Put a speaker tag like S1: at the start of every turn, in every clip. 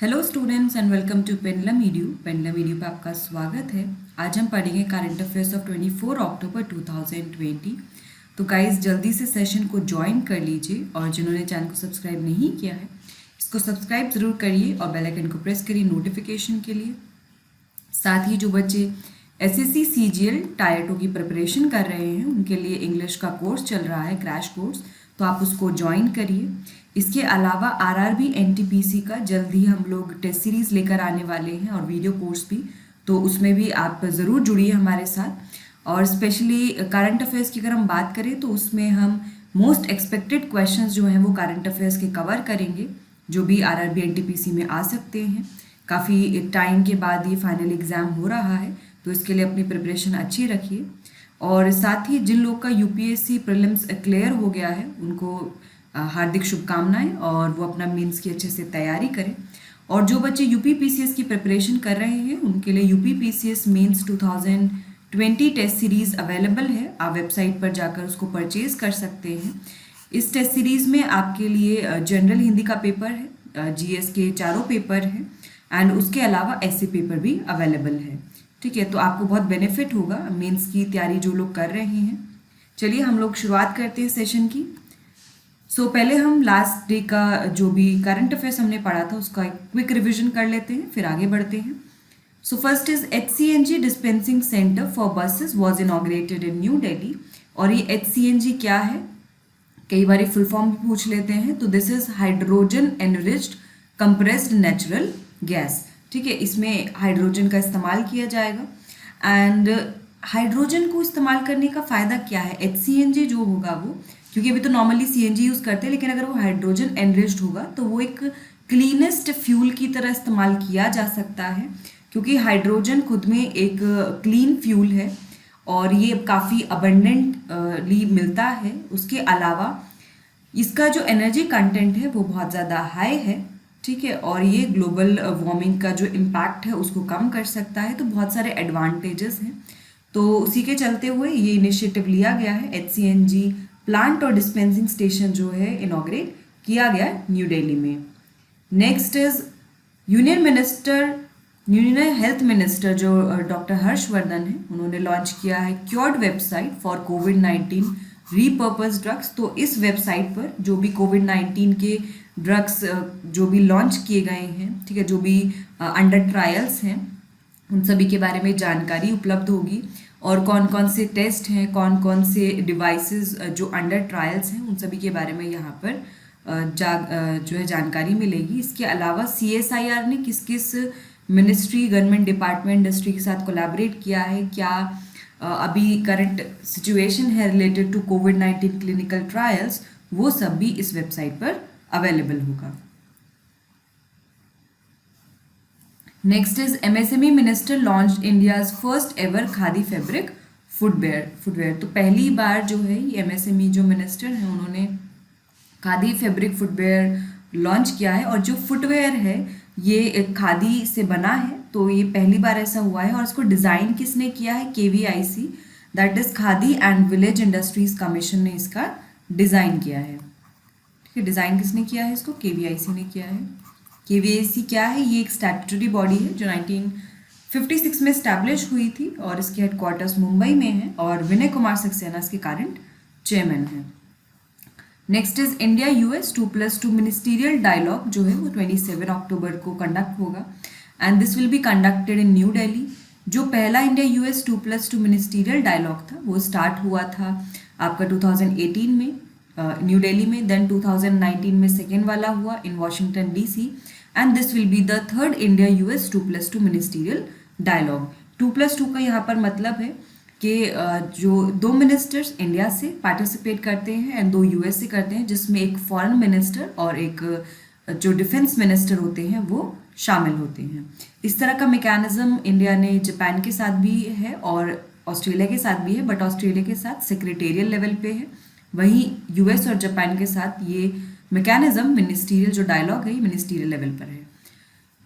S1: Hello students and welcome to Pendulum Edu. Pendulum Edu पे आपका स्वागत है। आज हम पढ़ेंगे करंट अफेयर्स ऑफ 24 अक्टूबर 2020। तो गाइस जल्दी से सेशन को ज्वाइन कर लीजिए और जिन्होंने चैनल को सब्सक्राइब नहीं किया है इसको सब्सक्राइब ज़रूर करिए और बेल आइकन को प्रेस करिए नोटिफिकेशन के लिए। साथ ही जो बच्चे एसएससी सीजीएल टायर 2 की प्रिपरेशन कर रहे हैं उनके लिए इंग्लिश का कोर्स चल रहा है, क्रैश कोर्स, तो आप उसको ज्वाइन करिए। इसके अलावा आरआरबी एनटीपीसी का जल्द ही हम लोग टेस्ट सीरीज लेकर आने वाले हैं और वीडियो कोर्स भी, तो उसमें भी आप ज़रूर जुड़िए हमारे साथ। और स्पेशली करंट अफेयर्स की अगर हम बात करें तो उसमें हम मोस्ट एक्सपेक्टेड क्वेश्चंस जो हैं वो करंट अफेयर्स के कवर करेंगे, जो भी आरआरबी एनटीपीसी में आ सकते हैं। काफ़ी टाइम के बाद ये फाइनल एग्ज़ाम हो रहा है, तो इसके लिए अपनी प्रिपरेशन अच्छी रखिए। और साथ ही जिन लोग का यूपीएससी प्रीलिम्स क्लियर हो गया है उनको हार्दिक शुभकामनाएं और वो अपना मेंस की अच्छे से तैयारी करें। और जो बच्चे यूपी पीसीएस की प्रिपरेशन कर रहे हैं उनके लिए UP PCS mains 2020 test series available है। आप वेबसाइट पर जाकर उसको परचेज कर सकते हैं। इस टेस्ट सीरीज़ में आपके लिए जनरल हिंदी का पेपर है, जीएस के चारों पेपर हैं एंड उसके अलावा ऐसे पेपर भी अवेलेबल है। ठीक है, तो आपको बहुत बेनिफिट होगा मेंस की तैयारी जो लोग कर रहे हैं। चलिए हम लोग शुरुआत करते हैं सेशन की। पहले हम लास्ट डे का जो भी करंट अफेयर्स हमने पढ़ा था उसका एक क्विक रिविजन कर लेते हैं, फिर आगे बढ़ते हैं। First is HCNG dispensing centre for buses was inaugurated in New Delhi. और ये HCNG क्या है, कई बार फुल फॉर्म भी पूछ लेते हैं। तो this is hydrogen enriched compressed natural gas. ठीक है, इसमें हाइड्रोजन का इस्तेमाल किया जाएगा। एंड हाइड्रोजन को इस्तेमाल करने का फ़ायदा क्या है, HCNG जो होगा वो, क्योंकि अभी तो नॉर्मली CNG यूज़ करते हैं, लेकिन अगर वो हाइड्रोजन एनरिच्ड होगा तो वो एक क्लीनेस्ट फ्यूल की तरह इस्तेमाल किया जा सकता है, क्योंकि हाइड्रोजन खुद में एक क्लीन फ्यूल है और ये काफ़ी अबंडेंटली मिलता है। उसके अलावा इसका जो एनर्जी कंटेंट है वो बहुत ज़्यादा हाई है। ठीक है, और ये ग्लोबल वार्मिंग का जो इम्पैक्ट है उसको कम कर सकता है। तो बहुत सारे एडवांटेजेस हैं, तो उसी के चलते हुए ये इनिशिएटिव लिया गया है। HCNG प्लांट और डिस्पेंसिंग स्टेशन जो है इनॉग्रेट किया गया है न्यू दिल्ली में। Next is union health minister जो डॉक्टर हर्षवर्धन है, उन्होंने लॉन्च किया है cured website for covid repurpose drugs. तो इस वेबसाइट पर जो भी कोविड-19 के ड्रग्स जो भी लॉन्च किए गए हैं, ठीक है, जो भी अंडर ट्रायल्स हैं, उन सभी के बारे में जानकारी उपलब्ध होगी और कौन कौन से टेस्ट हैं, कौन कौन से डिवाइसेस जो अंडर ट्रायल्स हैं, उन सभी के बारे में यहाँ पर जो है जानकारी मिलेगी। इसके अलावा CSIR ने किस किस मिनिस्ट्री, गवर्नमेंट डिपार्टमेंट, इंडस्ट्री के साथ कोलैबोरेट किया है, क्या अभी करंट सिचुएशन है रिलेटेड टू कोविड-19 क्लिनिकल ट्रायल्स, वो सब भी इस वेबसाइट पर अवेलेबल होगा। Next is MSME minister launch India's first ever khadi fabric footwear. तो पहली बार जो है ये MSME जो मिनिस्टर हैं उन्होंने खादी फैब्रिक फुटवेयर लॉन्च किया है। और जो फुटवेयर है ये खादी से बना है, तो ये पहली बार ऐसा हुआ है। और इसको डिज़ाइन किसने किया है, KVIC, that is khadi and village industries commission ने इसका डिज़ाइन किया है। ठीक है, डिज़ाइन किसने किया है, इसको KVIC ने किया है। KVIC क्या है, ये एक स्टैट्यूटरी बॉडी है जो 1956 में स्टैब्लिश हुई थी और इसके हेडक्वार्टर्स मुंबई में है और विनय कुमार सक्सेना इसके करंट चेयरमैन है। Next is India US 2+2 ministerial dialogue जो है वो 27 अक्टूबर को कंडक्ट होगा and this will be conducted in New Delhi. जो पहला इंडिया US 2+2 मिनिस्टीरियल डायलॉग था वो स्टार्ट हुआ था आपका 2018 में न्यू दिल्ली में, देन 2019 में सेकेंड वाला हुआ in Washington DC and this will be the third India US 2+2 ministerial dialogue. 2+2 का यहाँ पर मतलब है कि जो 2 मिनिस्टर्स इंडिया से पार्टिसिपेट करते हैं एंड 2 US से करते हैं, जिसमें एक फॉरेन मिनिस्टर और एक जो डिफेंस मिनिस्टर होते हैं वो शामिल होते हैं। इस तरह का मैकेनिज्म इंडिया ने जापान के साथ भी है और ऑस्ट्रेलिया के साथ भी है, बट ऑस्ट्रेलिया के साथ सेक्रेटेरियल लेवल पे है, वहीं US और जापान के साथ ये मैकेनिज्म मिनिस्टीरियल जो डायलॉग है मिनिस्टीरियल लेवल पर है।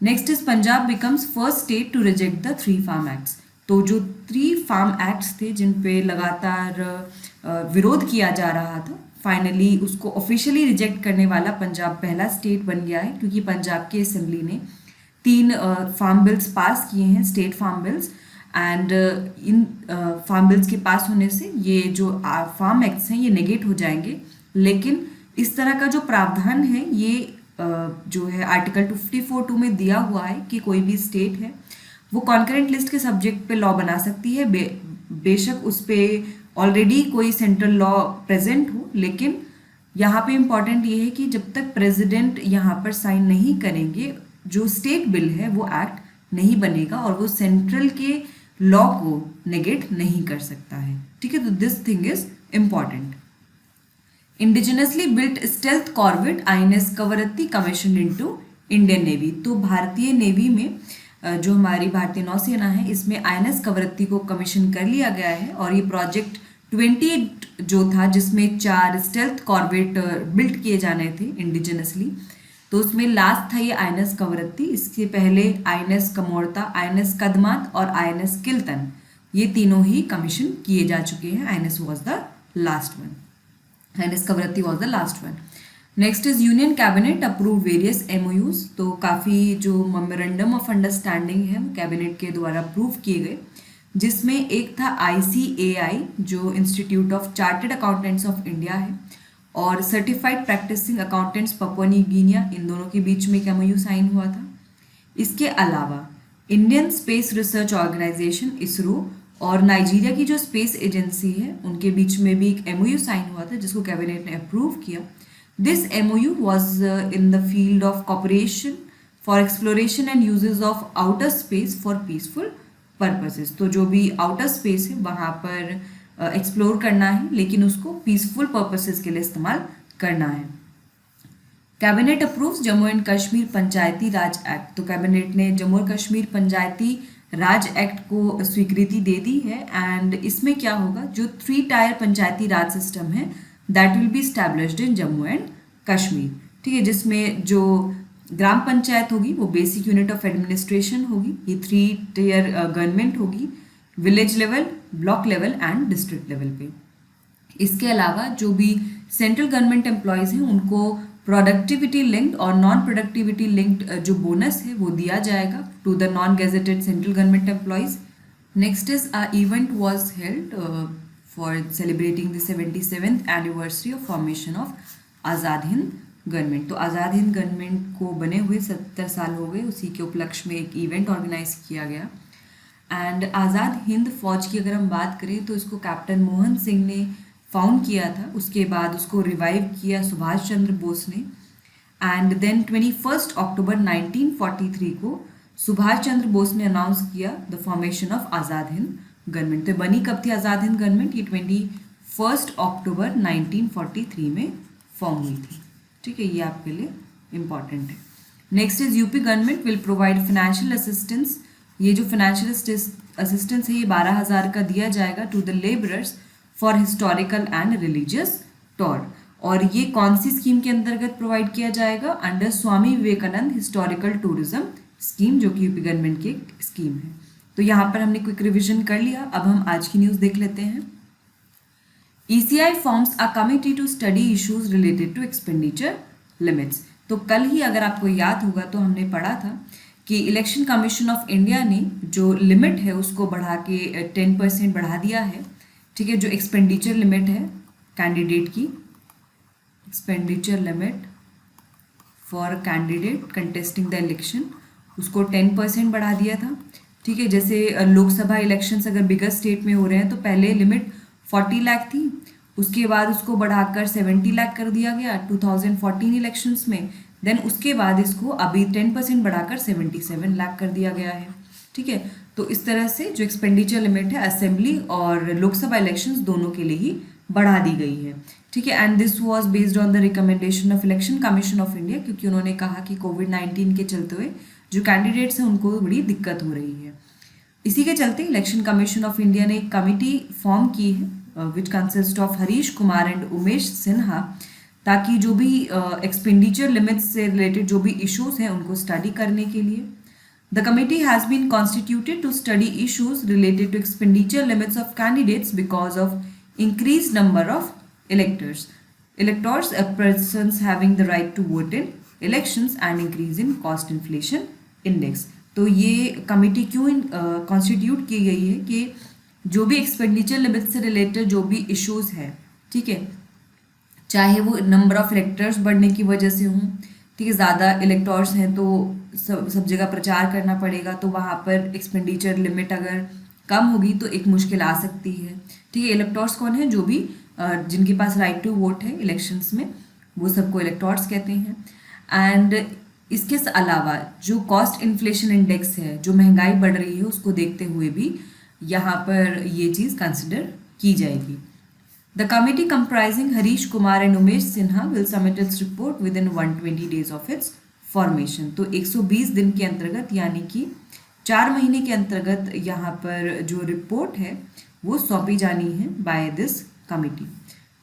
S1: Next is Punjab becomes first state to reject the 3 farm acts. तो जो 3 फार्म एक्ट्स थे जिन पे लगातार विरोध किया जा रहा था, फाइनली उसको ऑफिशियली रिजेक्ट करने वाला पंजाब पहला स्टेट बन गया है, क्योंकि पंजाब की असेंबली ने 3 फार्म बिल्स पास किए हैं, स्टेट फार्म बिल्स, एंड इन फार्म बिल्स के पास होने से ये जो फार्म एक्ट्स हैं ये नेगेट हो जाएंगे। लेकिन इस तरह का जो प्रावधान है ये जो है आर्टिकल 254(2) में दिया हुआ है कि कोई भी स्टेट है वो कॉन्करेंट लिस्ट के सब्जेक्ट पे लॉ बना सकती है, बेशक उस पर ऑलरेडी कोई सेंट्रल लॉ प्रेजेंट हो। लेकिन यहाँ पे इम्पॉर्टेंट ये है कि जब तक प्रेसिडेंट यहाँ पर साइन नहीं करेंगे जो स्टेट बिल है वो एक्ट नहीं बनेगा और वो सेंट्रल के लॉ को नेगेट नहीं कर सकता है। ठीक है, तो this thing is important. Indigenously built stealth corvette INS Kavaratti commission into Indian navy. तो भारतीय नेवी में जो हमारी भारतीय नौसेना है इसमें INS कवरत्ती को कमीशन कर लिया गया है और ये प्रोजेक्ट 28 जो था जिसमें 4 स्टेल्थ कॉर्वेट बिल्ट किए जाने थे इंडिजिनसली, तो उसमें लास्ट था ये INS कवरत्ती। इसके पहले INS कमोरता, INS कदमात और INS किल्तन, ये तीनों ही कमीशन किए जा चुके हैं। INS was the last one, INS Kavaratti was the last one. Next is union cabinet approve various MOUs। तो काफ़ी जो मेमोरेंडम ऑफ अंडरस्टैंडिंग है वो कैबिनेट के द्वारा अप्रूव किए गए, जिसमें एक था ICAI जो institute of chartered accountants of India है, और certified practicing accountants Papua New Guinea, इन दोनों के बीच में एक MOU साइन हुआ था। इसके अलावा Indian Space Research Organisation ISRO और नाइजीरिया की जो स्पेस एजेंसी है उनके बीच में भी एक MOU साइन हुआ था जिसको कैबिनेट ने अप्रूव किया। This MOU was in the field of corporation for exploration and uses of outer space for peaceful purposes. तो जो भी आउटर स्पेस है वहाँ पर एक्सप्लोर करना है लेकिन उसको पीसफुल पर्पसेस के लिए इस्तेमाल करना है। Cabinet approves Jammu and Kashmir Panchayati Raj act. तो कैबिनेट ने जम्मू और कश्मीर पंचायती राज एक्ट को स्वीकृति दे दी है, एंड इसमें क्या होगा, जो 3 टायर पंचायती राज सिस्टम है that will be established in Jammu and Kashmir. ठीक है, जिसमें जो ग्राम पंचायत होगी वो बेसिक यूनिट ऑफ एडमिनिस्ट्रेशन होगी, ये 3 टियर गवर्नमेंट होगी, village level, block level and district level पे। इसके अलावा जो भी सेंट्रल गवर्नमेंट एम्प्लॉयज़ हैं उनको प्रोडक्टिविटी लिंक्ड और नॉन प्रोडक्टिविटी लिंक्ड जो बोनस है वो दिया जाएगा to the non gazetted central government employees. Next is a event was held for celebrating the 77th anniversary of formation of Azad Hind government. तो Azad Hind government को बने हुए 70 साल हो गए, उसी के उपलक्ष्य में एक इवेंट ऑर्गेनाइज किया गया। एंड आज़ाद हिंद फौज की अगर हम बात करें तो इसको कैप्टन मोहन सिंह ने फाउंड किया था, उसके बाद उसको रिवाइव किया सुभाष चंद्र बोस ने, एंड देन 21 अक्टूबर 1943 को सुभाष चंद्र बोस ने अनाउंस किया the formation of Azad Hind government. तो बनी कब थी आज़ाद हिंद गवर्नमेंट, ये 21 अक्टूबर 1943 में फॉर्म हुई थी। ठीक है, ये आपके लिए इम्पॉर्टेंट है। Next is UP government will provide financial assistance. ये जो फाइनेंशियल असिस्टेंस है ये 12,000 का दिया जाएगा to the labourers for historical and religious tour. और ये कौन सी स्कीम के अंतर्गत प्रोवाइड किया जाएगा, under Swami Vivekananda historical tourism scheme, जो कि यूपी गवर्नमेंट की एक स्कीम है। तो यहाँ पर हमने क्विक रिविजन कर लिया, अब हम आज की न्यूज़ देख लेते हैं। ECI forms a committee to study issues related to expenditure limits. तो कल ही अगर आपको याद होगा तो हमने पढ़ा था कि इलेक्शन कमीशन ऑफ इंडिया ने जो लिमिट है उसको बढ़ा के 10% बढ़ा दिया है। ठीक है, जो एक्सपेंडिचर लिमिट है कैंडिडेट की, expenditure limit for candidate contesting the election, उसको 10% बढ़ा दिया था। ठीक है, जैसे लोकसभा इलेक्शंस अगर बिगर स्टेट में हो रहे हैं तो पहले लिमिट 40 लाख थी, उसके बाद उसको बढ़ाकर 70 लाख कर दिया गया 2014 इलेक्शंस में, देन उसके बाद इसको अभी 10% बढ़ाकर 77 लाख कर दिया गया है। ठीक है, तो इस तरह से जो एक्सपेंडिचर लिमिट है असेंबली और लोकसभा इलेक्शंस दोनों के लिए ही बढ़ा दी गई है। ठीक है, and this was based on the recommendation of election commission of India, क्योंकि उन्होंने कहा कि कोविड-19 के चलते हुए जो कैंडिडेट्स हैं उनको बड़ी दिक्कत हो रही है। इसी के चलते इलेक्शन कमीशन ऑफ इंडिया ने एक कमिटी फॉर्म की है which consist of Harish Kumar and Umesh Sinha, ताकि जो भी एक्सपेंडिचर लिमिट्स से रिलेटेड जो भी इश्यूज हैं उनको स्टडी करने के लिए। The committee has been constituted to study issues related to expenditure limits of candidates because of increase number of electors, persons having the right to vote in elections and increase in cost inflation index. तो ये committee क्यों constitute की गई है कि जो भी expenditure limit से रिलेटेड जो भी इश्यूज है, ठीक है, चाहे वो नंबर ऑफ इलेक्टर्स बढ़ने की वजह से हों, ठीक है, ज़्यादा इलेक्टर्स हैं तो सब जगह प्रचार करना पड़ेगा, तो वहाँ पर एक्सपेंडिचर लिमिट अगर कम होगी तो एक मुश्किल आ सकती है, ठीक है। इलेक्टर्स कौन है? जो भी जिनके पास राइट टू वोट है इलेक्शंस में, वो सबको इलेक्टर्स कहते हैं। एंड इसके अलावा जो कॉस्ट इन्फ्लेशन इंडेक्स है, जो महंगाई बढ़ रही है, उसको देखते हुए भी यहाँ पर ये चीज़ कंसिडर की जाएगी। The committee comprising Harish Kumar and Umesh Sinha will submit its report within 120 days of its formation। तो 120 दिन के अंतर्गत, यानी कि 4 महीने के अंतर्गत यहाँ पर जो रिपोर्ट है वो सौंपी जानी है by this committee.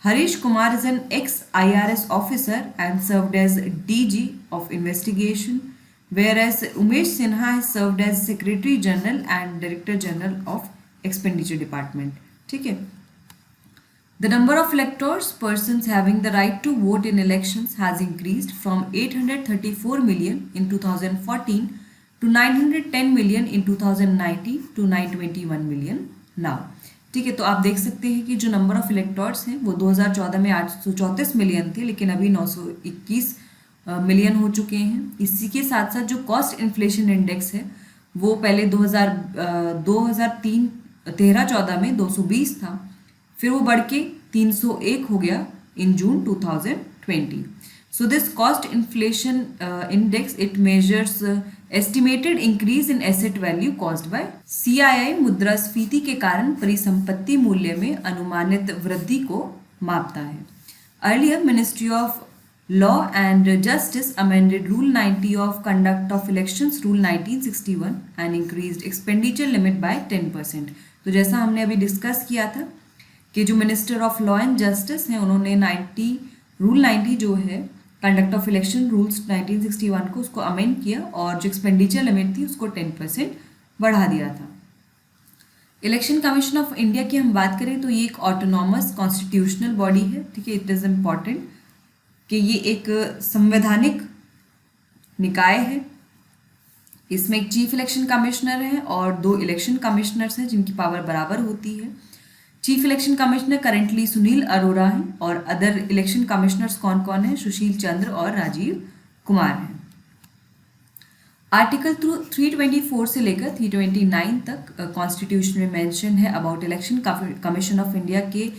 S1: Harish Kumar is an ex-IRS officer and served as DG of investigation, whereas Umesh Sinha has served as Secretary General and Director General of Expenditure Department, ठीक है। The number of electors, persons having the right to vote in elections, has increased from 834 million in 2014 to 910 million in 2019 to 921 million now। ठीक है, तो आप देख सकते हैं कि जो नंबर ऑफ इलेक्टर्स हैं वो 2014 में 834 मिलियन थे, लेकिन अभी 921 मिलियन हो चुके हैं। इसी के साथ साथ जो कॉस्ट इन्फ्लेशन इंडेक्स है वो पहले 2013-14 में 220 था, फिर वो बढ़ के 301 हो गया इन जून 2020। So this cost inflation index it measures estimated increase in asset value caused by CII मुद्रास्फीति के कारण परिसंपत्ति मूल्य में अनुमानित वृद्धि को मापता है। Earlier ministry of law and justice amended rule 90 of conduct of elections rule 1961 and increased expenditure limit by 10%। तो जैसा हमने अभी डिस्कस किया था कि जो minister of law and justice हैं उन्होंने रूल 90 जो है कंडक्ट ऑफ इलेक्शन रूल्स 1961 को उसको अमेंड किया और जो एक्सपेंडिचर लिमिट थी उसको 10% बढ़ा दिया था। इलेक्शन कमीशन ऑफ इंडिया की हम बात करें तो ये एक ऑटोनॉमस कॉन्स्टिट्यूशनल बॉडी है, ठीक है। इट इज़ इम्पॉर्टेंट कि ये एक संवैधानिक निकाय है। इसमें एक चीफ इलेक्शन कमिश्नर है और 2 इलेक्शन कमिश्नर्स हैं जिनकी पावर बराबर होती है। Chief election commissioner currently Sunil Arora हैं और अदर इलेक्शन कमिश्नर्स कौन कौन हैं? सुशील चंद्र और राजीव कुमार हैं। आर्टिकल 324 से लेकर 329 तक कॉन्स्टिट्यूशन में मेंशन है about election commission of India के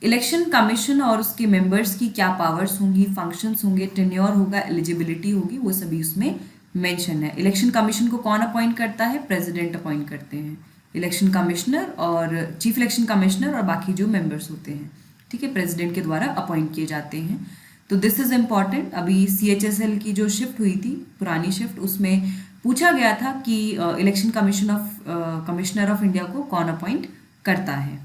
S1: इलेक्शन कमीशन और उसके मेंबर्स की क्या पावर्स होंगी, फंक्शंस होंगे, टेन्योर होगा, एलिजिबिलिटी होगी, वो सभी उसमें मेंशन है। इलेक्शन कमीशन को कौन अपॉइंट करता है? प्रेसिडेंट अपॉइंट करते हैं। इलेक्शन कमिश्नर और चीफ इलेक्शन कमिश्नर और बाकी जो मेंबर्स होते हैं, ठीक है, प्रेसिडेंट के द्वारा अपॉइंट किए जाते हैं। तो दिस इज़ इम्पॉर्टेंट। अभी CHSL की जो शिफ्ट हुई थी, पुरानी शिफ्ट, उसमें पूछा गया था कि इलेक्शन कमिश्नर ऑफ इंडिया को कौन अपॉइंट करता है।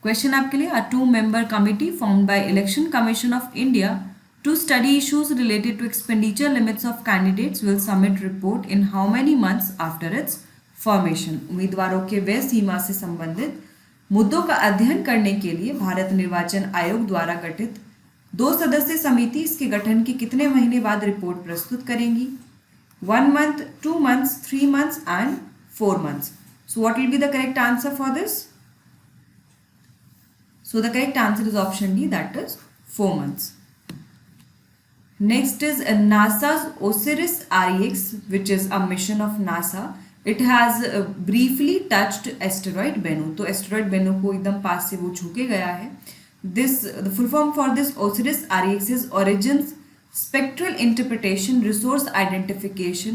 S1: क्वेश्चन आपके लिए, a 2-member committee formed by election commission of India to study issues related to expenditure limits of candidates will submit report in how many months after its formation. उम्मीदवारों के व्यय सीमा से संबंधित मुद्दों का अध्ययन करने के लिए भारत निर्वाचन आयोग द्वारा गठित 2 सदस्यीय समिति इसके गठन के कितने महीने बाद रिपोर्ट प्रस्तुत करेंगी? 1 month, 2 months, 3 months and 4 months. So what will be the correct answer for this? So the correct answer is option D, that is 4 months. Next is NASA's OSIRIS-REx, which is a mission of NASA. It has briefly touched asteroid Bennu। तो asteroid Bennu को एकदम पास से वो छू के गया है। The full form for this OSIRIS-REx is Origins, Spectral Interpretation, Resource Identification,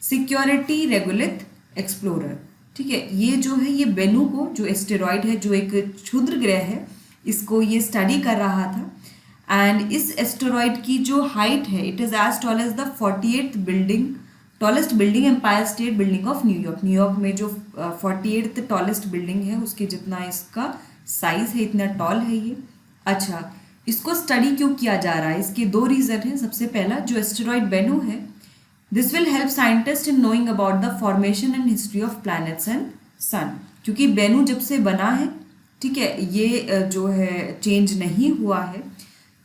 S1: Security Regolith Explorer। ठीक है, ये जो है ये बेनू को, जो एस्टेरॉयड है, जो एक क्षुद्र ग्रह है, इसको ये स्टडी कर रहा था। एंड इस एस्टेरॉयड की जो हाइट है, it is as tall as the 48th tallest building Empire State Building of New York. New York में जो 48th टॉलेस्ट बिल्डिंग है उसके जितना इसका साइज है, इतना टॉल है ये। अच्छा, इसको स्टडी क्यों किया जा रहा है? इसके 2 रीज़न हैं। सबसे पहला, जो एस्टेरॉयड बेनू है, this will help scientist in knowing about the formation and history of planets and sun. क्योंकि बेनू जब से बना है, ठीक है, ये जो है चेंज नहीं हुआ है,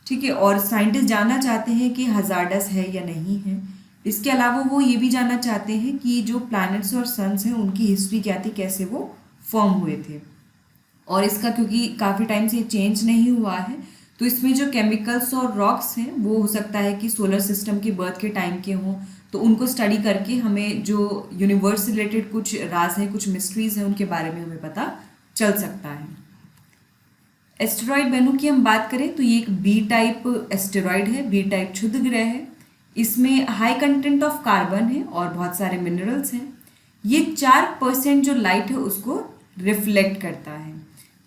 S1: ठीक है, और साइंटिस्ट जानना चाहते हैं कि हजार्डस है या नहीं है। इसके अलावा वो ये भी जानना चाहते हैं कि जो प्लैनेट्स और सन्स हैं उनकी हिस्ट्री क्या थी, कैसे वो फॉर्म हुए थे। और इसका क्योंकि काफ़ी टाइम से चेंज नहीं हुआ है, तो इसमें जो केमिकल्स और रॉक्स हैं वो हो सकता है कि सोलर सिस्टम के बर्थ के टाइम के हों, तो उनको स्टडी करके हमें जो यूनिवर्स से रिलेटेड कुछ राज हैं, कुछ मिस्ट्रीज हैं, उनके बारे में हमें पता चल सकता है। एस्टेरॉयड बेनू की हम बात करें तो ये एक बी टाइप एस्टेरॉयड है, बी टाइप क्षुद्र ग्रह है। इसमें हाई कंटेंट ऑफ कार्बन है और बहुत सारे मिनरल्स हैं। ये 4% जो लाइट है उसको रिफ्लेक्ट करता है,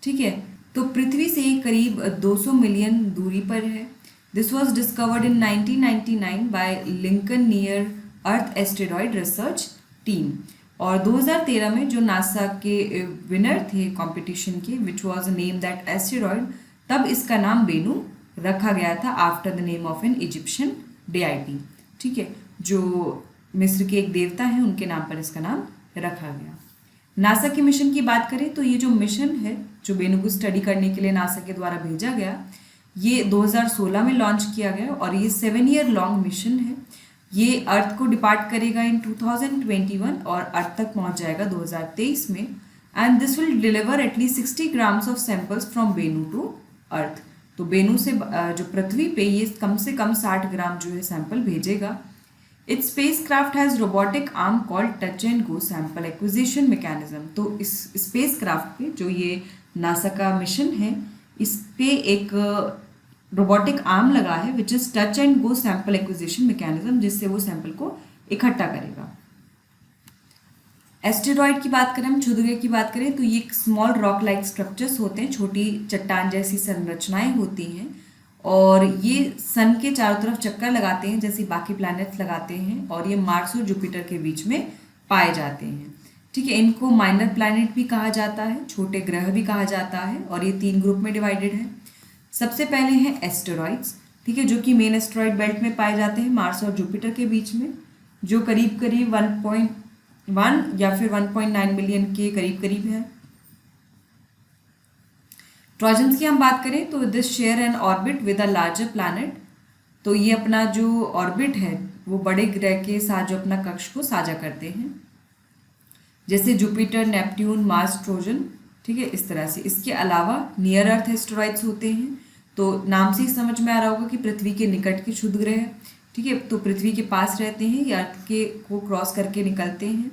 S1: ठीक है। तो पृथ्वी से करीब 200 मिलियन दूरी पर है। This was discovered in 1999 by Lincoln Near Earth Asteroid Research team. और 2013 में जो नासा के विनर थे कंपटीशन के, which was name that asteroid, तब इसका नाम बेनू रखा गया था after the name of an Egyptian deity, ठीक है। जो मिस्र के एक देवता हैं उनके नाम पर इसका नाम रखा गया। नासा के मिशन की बात करें तो ये जो मिशन है जो बेनू को स्टडी करने के लिए नासा के द्वारा भेजा गया, ये 2016 में लॉन्च किया गया और ये 7 ईयर लॉन्ग मिशन है। ये अर्थ को डिपार्ट करेगा इन 2021 और अर्थ तक पहुंच जाएगा 2023 में। And this will deliver at least 60 grams of samples from Bennu to Earth. तो बेनू से जो पृथ्वी पे ये कम से कम 60 ग्राम जो है सैंपल भेजेगा। It's space craft has robotic arm called touch and go sample acquisition mechanism. तो इस स्पेस क्राफ्ट पे जो ये नासा का मिशन है, इस पे एक रोबोटिक आर्म लगा है which is touch and go sample acquisition mechanism, जिससे वो सैंपल को इकट्ठा करेगा। एस्टेरॉयड की बात करें, हम क्षुद्रग्रह की बात करें तो ये एक स्मॉल रॉक लाइक स्ट्रक्चर्स होते हैं, छोटी चट्टान जैसी संरचनाएं होती हैं और ये सन के चारों तरफ चक्कर लगाते हैं जैसे बाकी प्लैनेट्स लगाते हैं और ये मार्स और जुपिटर के बीच में पाए जाते हैं, ठीक है। इनको माइनर प्लैनेट भी कहा जाता है, छोटे ग्रह भी कहा जाता है और ये 3 ग्रुप में डिवाइडेड है। सबसे पहले हैं एस्टेरॉइड्स, ठीक है, जो कि मेन एस्टेरॉयड बेल्ट में पाए जाते हैं मार्स और जुपिटर के बीच में, जो करीब करीब 1.1 या फिर 1.9 मिलियन के करीब करीब है। ट्रोजन्स की हम बात करें तो this share an orbit with a larger planet. तो ये अपना जो ऑर्बिट है वो बड़े ग्रह के साथ जो अपना कक्ष को साझा करते हैं, जैसे जुपिटर, नेपट्यून, मार्स, ट्रोजन, ठीक है, इस तरह से। इसके अलावा नियर अर्थ एस्टेरॉइड्स होते हैं, तो नाम से ही समझ में आ रहा होगा कि पृथ्वी के निकट के क्षुद्र ग्रह, ठीक है, तो पृथ्वी के पास रहते हैं या अर्थ के को क्रॉस करके निकलते हैं।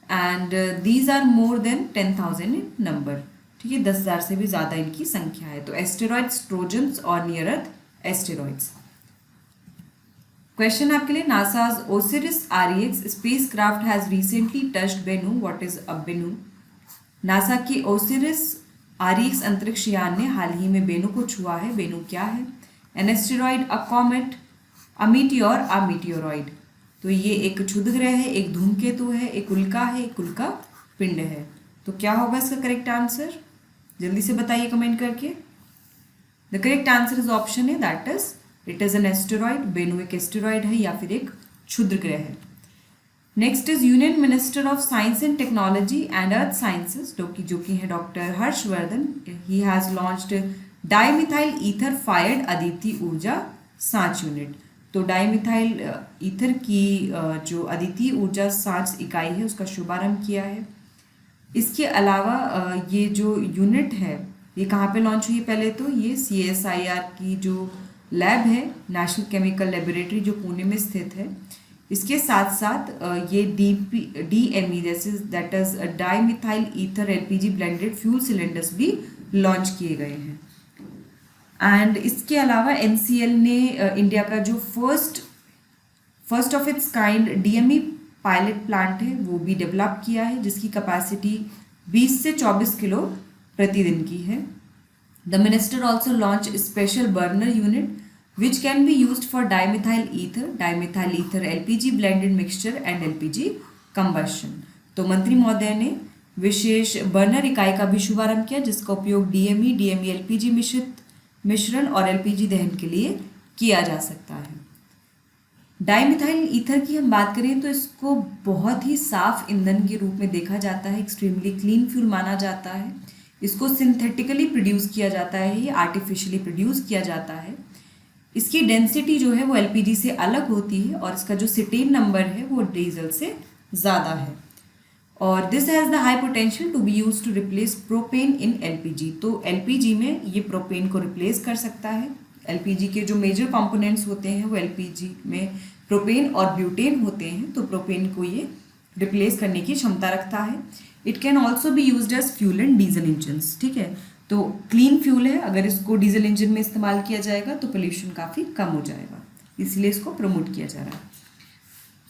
S1: And these are more than 10,000 in number, ठीक है, 10,000 से भी ज़्यादा इनकी संख्या है। तो एस्टेरॉइड्स, ट्रोजन्स और नियर अर्थ एस्टेरॉइड्स। क्वेश्चन आपके लिए, NASA's Osiris REX spacecraft has recently touched Bennu, what is a Bennu? NASA की ओसिरिस REX अंतरिक्ष यान ने हाल ही में बेनू को छुआ है। बेनू क्या है? एन एस्टेरॉइड, अ कॉमेट, अ मीटियोर, अ मीटियोरॉइड। तो ये एक क्षुद्र ग्रह है, एक धूमकेतु है, एक उल्का है, एक उल्का पिंड है। तो क्या होगा इसका करेक्ट आंसर? जल्दी से बताइए कमेंट करके। The correct answer is option है, that is it is an asteroid. Bennu एक एस्टेरॉइड है या फिर एक क्षुद्र ग्रह है। Next is union minister of science and technology and earth sciences, जो कि है doctor Harshvardhan. He has launched dimethyl ether fired Aditi Urja Sanch unit. तो डाईमिथाइल ईथर की जो अदिति ऊर्जा सांच इकाई है उसका शुभारंभ किया है। इसके अलावा ये जो यूनिट है ये कहाँ पे लॉन्च हुई है? पहले तो ये CSIR की जो लैब है, नेशनल केमिकल लेबोरेटरी, जो पुणे में स्थित है। इसके साथ साथ ये DME जैसे that is dimethyl ether LPG blended fuel cylinders भी लॉन्च किए गए हैं। एंड इसके अलावा NCL ने इंडिया का जो first of its kind DME pilot plant है वो भी डेवलप किया है, जिसकी कैपेसिटी 20 से 24 किलो प्रतिदिन की है। The minister also launch special burner unit which can be used for dimethyl ether LPG blended mixture and LPG combustion। तो मंत्री महोदय ने विशेष बर्नर इकाई का भी शुभारंभ किया जिसका उपयोग DME LPG मिश्रण और LPG दहन के लिए किया जा सकता है। डाईमिथाइल ईथर की हम बात करें तो इसको बहुत ही साफ ईंधन के रूप में देखा जाता है, एक्सट्रीमली क्लीन फ्यूल माना जाता है। इसको सिंथेटिकली प्रोड्यूस किया जाता है या आर्टिफिशियली प्रोड्यूस किया जाता है। इसकी डेंसिटी जो है वो एलपीजी से अलग होती है और इसका जो सिटेन नंबर है वो डीजल से ज़्यादा है। और this has the high potential to be use to replace propane in LPG. तो एलपीजी में ये प्रोपेन को रिप्लेस कर सकता है। एलपीजी के जो मेजर कंपोनेंट्स होते हैं वो एलपीजी में प्रोपेन और ब्यूटेन होते हैं, तो प्रोपेन को ये रिप्लेस करने की क्षमता रखता है। It can also be use as fuel in diesel engines, ठीक है। तो क्लीन फ्यूल है, अगर इसको डीजल इंजन में इस्तेमाल किया जाएगा तो पोल्यूशन काफ़ी कम हो जाएगा, इसलिए इसको प्रमोट किया जा रहा है।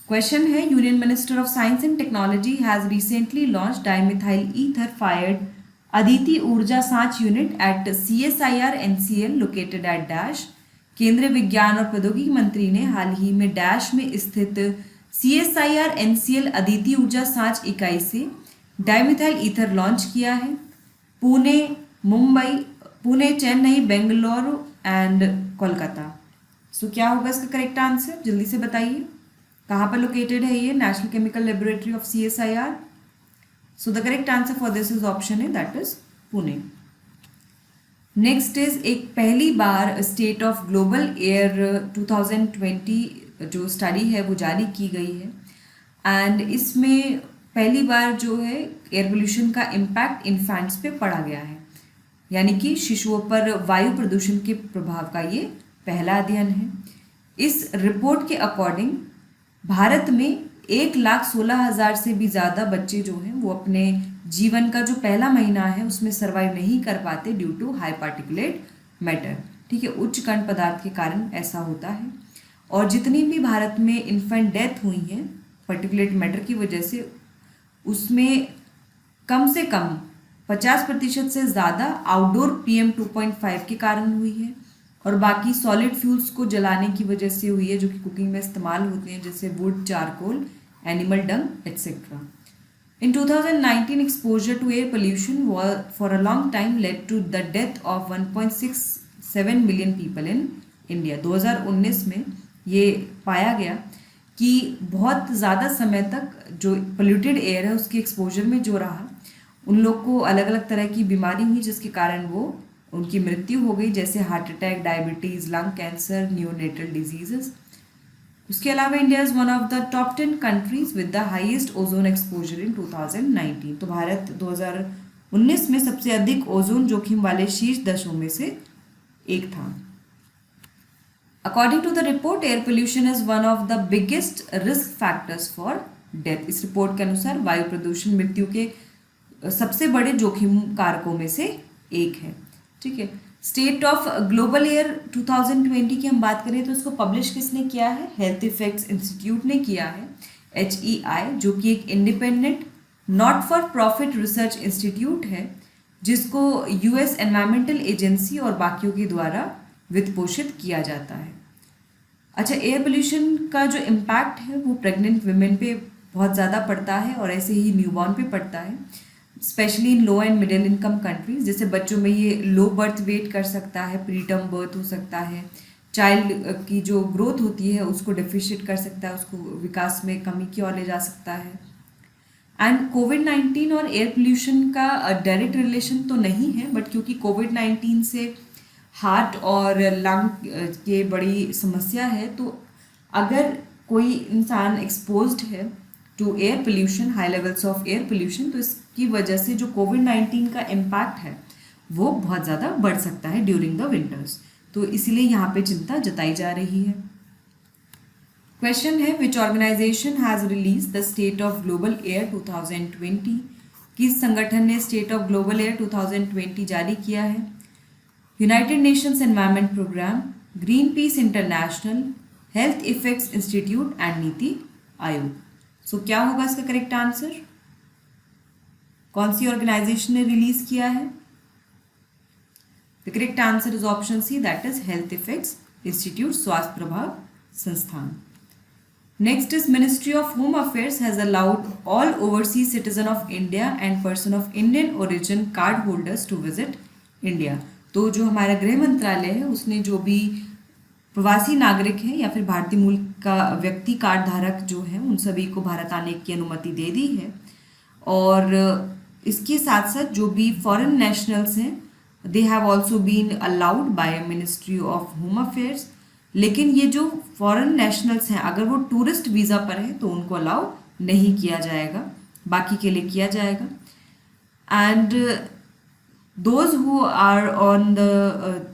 S1: क्वेश्चन है, union minister of science and technology has recently launch dimethyl ether fired Aditi Urja Sanch unit at CSIR NCL located at dash. केंद्रीय विज्ञान और प्रौद्योगिकी मंत्री ने हाल ही में डैश में स्थित CSIR NCL अदिति ऊर्जा सांच इकाई से डाइमिथाइल ईथर लॉन्च किया है। पुणे, चेन्नई, बेंगलुरु एंड कोलकाता। सो क्या होगा इसका करेक्ट आंसर, जल्दी से बताइए। कहाँ पर लोकेटेड है ये? National chemical laboratory of CSIR। So the correct answer for this is option है that is Pune. Next is एक पहली बार स्टेट ऑफ ग्लोबल एयर 2020 जो स्टडी है वो जारी की गई है एंड इसमें पहली बार जो है एयर पोल्यूशन का इम्पैक्ट इन्फेंट्स पे पड़ा गया है, यानी कि शिशुओं पर वायु प्रदूषण के प्रभाव का ये पहला अध्ययन है। इस रिपोर्ट के अकॉर्डिंग भारत में 1,16,000 से भी ज़्यादा बच्चे जो हैं वो अपने जीवन का जो पहला महीना है उसमें सर्वाइव नहीं कर पाते due to high particulate matter, ठीक है, उच्च कण पदार्थ के कारण ऐसा होता है। और जितनी भी भारत में इन्फेंट डेथ हुई हैं पार्टिकुलेट मैटर की वजह से, उसमें कम से कम 50% से ज़्यादा आउटडोर PM 2.5 के कारण हुई है और बाकी सॉलिड फ्यूल्स को जलाने की वजह से हुई है जो कि कुकिंग में इस्तेमाल होते हैं, जैसे would, charcoal, animal Dang etcetera. In 2019, exposure to air pollution for a long time led to the death of 1.67 million people in India। 2019 में ये पाया गया कि बहुत ज़्यादा समय तक जो पोल्यूटेड एयर है उसके एक्सपोजर में जो रहा, उन लोग को अलग अलग तरह की बीमारी हुई जिसके कारण वो उनकी मृत्यु हो गई, जैसे heart attack, diabetes, lung cancer, neonatal diseases. उसके अलावा India is one of the top 10 countries with the highest ozone exposure in 2019। तो भारत 2019 में सबसे अधिक ओजोन जोखिम वाले शीर्ष देशों में से एक था। According to the report, air pollution is one of the biggest risk factors for death. इस रिपोर्ट के अनुसार वायु प्रदूषण मृत्यु के सबसे बड़े जोखिम कारकों में से एक है, ठीक है। स्टेट ऑफ ग्लोबल एयर 2020 की हम बात करें तो इसको पब्लिश किसने किया है? हेल्थ इफेक्ट्स इंस्टीट्यूट ने किया है, HEI, जो कि एक independent not for profit research institute है जिसको US एनवायरमेंटल एजेंसी और बाकियों के द्वारा वित्त पोषित किया जाता है। अच्छा, एयर पोल्यूशन का जो इम्पैक्ट है वो प्रेग्नेंट वुमेन पे बहुत ज़्यादा पड़ता है और ऐसे ही न्यूबॉर्न पे पड़ता है, specially in low and middle income countries. जैसे बच्चों में ये लो बर्थ वेट कर सकता है, प्रीटर्म बर्थ हो सकता है, चाइल्ड की जो ग्रोथ होती है उसको डेफिशिएट कर सकता है, उसको विकास में कमी की ओर ले जा सकता है। एंड कोविड-19 और एयर पोल्यूशन का डायरेक्ट रिलेशन तो नहीं है, बट क्योंकि कोविड-19 से हार्ट और लंग के बड़ी समस्या है, तो अगर कोई इंसान एक्सपोज्ड है to air pollution, high levels of air pollution, तो इसकी वजह से जो कोविड-19 का इम्पैक्ट है वो बहुत ज़्यादा बढ़ सकता है ड्यूरिंग द विंटर्स। तो इसीलिए यहाँ पे चिंता जताई जा रही है। क्वेश्चन है, which organisation has release the state of global air 2020। किस संगठन ने स्टेट ऑफ ग्लोबल एयर 2020 जारी किया है? United Nations Environment Programme, Green Peace International, Health Effects Institute and NITI Aayog. सो क्या होगा इसका करेक्ट आंसर? कौन सी ऑर्गेनाइजेशन ने रिलीज किया है? The correct answer is option C, that is Health Effects Institute, स्वास्थ्य प्रभाव संस्थान। Next is ministry of home affairs has allowed all overseas citizen of India and person of Indian origin card holders to visit India. तो जो हमारा गृह मंत्रालय है उसने जो भी प्रवासी नागरिक हैं या फिर भारतीय मूल का व्यक्ति कार्ड धारक जो हैं उन सभी को भारत आने की अनुमति दे दी है। और इसके साथ साथ जो भी फॉरेन नेशनल्स हैं, they have also been allowed by ministry of home affairs लेकिन ये जो फॉरेन नेशनल्स हैं अगर वो टूरिस्ट वीज़ा पर हैं तो उनको अलाउ नहीं किया जाएगा, बाकी के लिए किया जाएगा। And those who are on the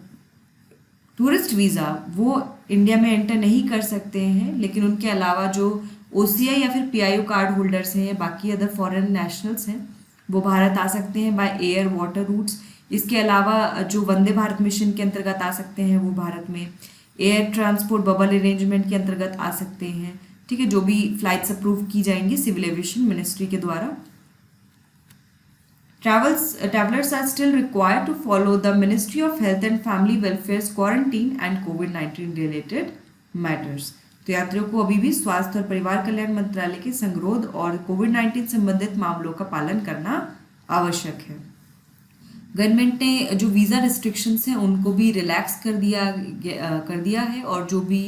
S1: tourist visa वो इंडिया में एंटर नहीं कर सकते हैं, लेकिन उनके अलावा जो ओसीआई या फिर पीआईओ कार्ड होल्डर्स हैं या बाकी अदर फॉरेन नेशनल्स हैं वो भारत आ सकते हैं बाय एयर वाटर रूट्स। इसके अलावा जो वंदे भारत मिशन के अंतर्गत आ सकते हैं वो भारत में एयर ट्रांसपोर्ट बबल अरेंजमेंट के अंतर्गत आ सकते हैं, ठीक है, जो भी फ्लाइट्स अप्रूव की जाएंगी सिविल एविएशन मिनिस्ट्री के द्वारा। Travelers are still required to follow the Ministry of Health and Family Welfare's quarantine and COVID-19 related matters। तो यात्रियों को अभी भी स्वास्थ्य और परिवार कल्याण मंत्रालय के संगरोध और कोविड-19 संबंधित मामलों का पालन करना आवश्यक है। गवर्नमेंट ने जो वीज़ा रिस्ट्रिक्शंस हैं उनको भी रिलैक्स कर दिया है और जो भी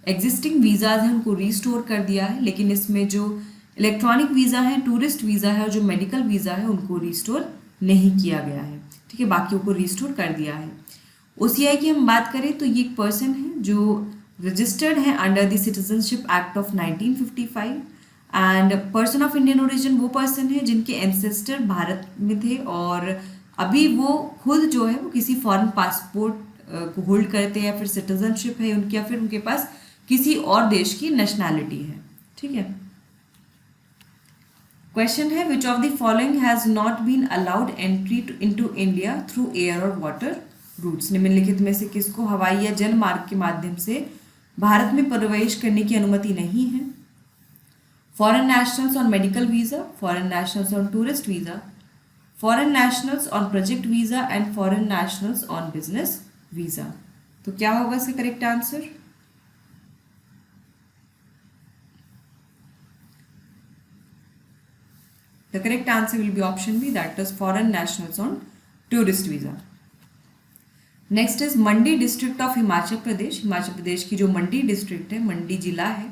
S1: एग्जिस्टिंग वीज़ाज हैं उनको रीस्टोर कर दिया है, लेकिन इसमें जो इलेक्ट्रॉनिक वीज़ा है, टूरिस्ट वीज़ा है और जो मेडिकल वीज़ा है उनको रिस्टोर नहीं किया गया है, ठीक है, बाकियों को रिस्टोर कर दिया है। ओसीआई की हम बात करें तो ये एक पर्सन है जो रजिस्टर्ड है under the citizenship act of 1955 and person of Indian origin वो पर्सन है जिनके एंसेस्टर भारत में थे और अभी वो खुद जो है वो किसी फॉरेन पासपोर्ट को होल्ड करते हैं या फिर सिटीजनशिप है उनकी या फिर उनके पास किसी और देश की नेशनैलिटी है, ठीक है। क्वेश्चन है which of the following has not been allowed entry into India through air और वाटर रूट्स। निम्नलिखित में से किसको हवाई या जल मार्ग के माध्यम से भारत में प्रवेश करने की अनुमति नहीं है? Foreign nationals on medical visa, foreign nationals on tourist visa, foreign nationals on project visa and foreign nationals on business visa. तो क्या होगा इसका correct answer? The correct answer will be option B, that is foreign nationals on tourist visa. Next is Mandi district of Himachal Pradesh. Himachal Pradesh की जो मंडी district है, मंडी जिला है,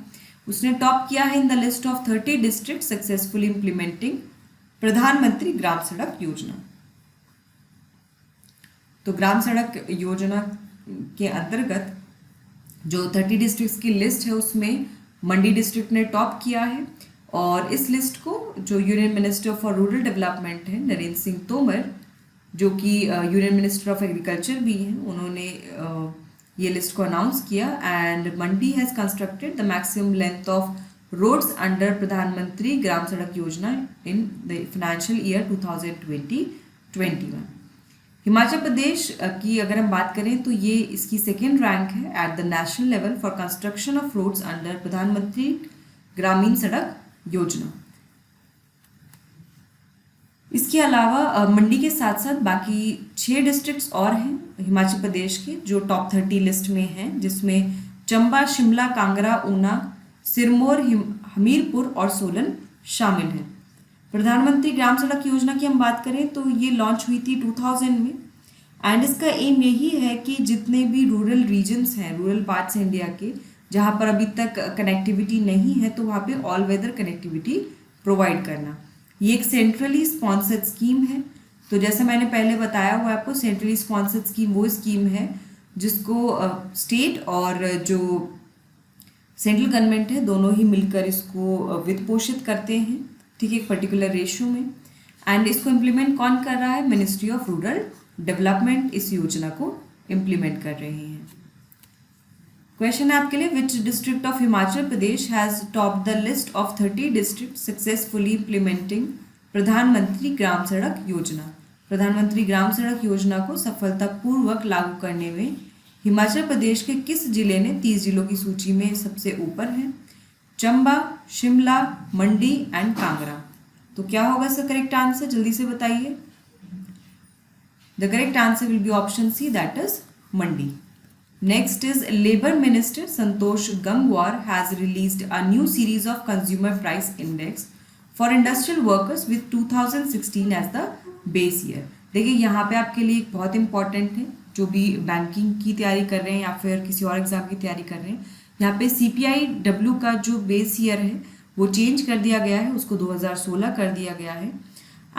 S1: उसने टॉप किया है in the list of 30 district successfully implementing प्रधानमंत्री ग्राम सड़क योजना। तो ग्राम सड़क योजना के अंतर्गत जो 30 डिस्ट्रिक्ट्स की लिस्ट है उसमें मंडी डिस्ट्रिक्ट ने टॉप किया है और इस लिस्ट को जो union minister for rural development है नरेंद्र सिंह तोमर, जो कि यूनियन मिनिस्टर ऑफ एग्रीकल्चर भी हैं, उन्होंने ये लिस्ट को अनाउंस किया। And Mandi has constructed the maximum length of roads under Pradhan Mantri Gram Sadak Yojana in the financial year 2020-21। Himachal Pradesh की अगर हम बात करें तो ये इसकी सेकेंड रैंक है at the national level for construction of roads under Pradhan Mantri Gramin सड़क योजना। इसके अलावा मंडी के साथ साथ बाकी 6 डिस्ट्रिक्ट्स और हैं हिमाचल प्रदेश के जो टॉप 30 लिस्ट में हैं, जिसमें चंबा, शिमला, कांगड़ा, ऊना, सिरमौर, हमीरपुर और सोलन शामिल हैं। प्रधानमंत्री ग्राम सड़क योजना की हम बात करें तो ये लॉन्च हुई थी 2000 में एंड इसका एम यही है कि जितने भी रूरल रीजन्स हैं, रूरल पार्ट्स इंडिया के, जहाँ पर अभी तक कनेक्टिविटी नहीं है तो वहाँ पे ऑल वेदर कनेक्टिविटी प्रोवाइड करना। ये एक सेंट्रली स्पॉन्सर्ड स्कीम है। तो जैसे मैंने पहले बताया हुआ आपको, सेंट्रली स्पॉन्सर्ड स्कीम वो स्कीम है जिसको स्टेट और जो सेंट्रल गवर्नमेंट है दोनों ही मिलकर इसको वित्त पोषित करते हैं, ठीक है, एक पर्टिकुलर रेशियो में। एंड इसको इम्प्लीमेंट कौन कर रहा है? मिनिस्ट्री ऑफ रूरल डेवलपमेंट इस योजना को इम्प्लीमेंट कर रही है। क्वेश्चन है आपके लिए, which district of Himachal Pradesh has top the list of 30 district successfully implementing प्रधानमंत्री ग्राम सड़क योजना। प्रधानमंत्री ग्राम सड़क योजना को सफलतापूर्वक लागू करने में हिमाचल प्रदेश के किस जिले ने 30 जिलों की सूची में सबसे ऊपर है? चंबा, शिमला, मंडी एंड कांगड़ा। तो क्या होगा इसका करेक्ट आंसर? जल्दी से बताइए। The correct answer will be option C, that is Mandi. Next is Labour Minister Santosh Gangwar has released a new series of consumer price index for industrial workers with 2016 as the base year। देखिए यहाँ पे आपके लिए एक बहुत important है, जो भी बैंकिंग की तैयारी कर रहे हैं या फिर किसी और एग्जाम की तैयारी कर रहे हैं, यहाँ पे CPI-W का जो बेस ईयर है वो चेंज कर दिया गया है, उसको 2016 कर दिया गया है।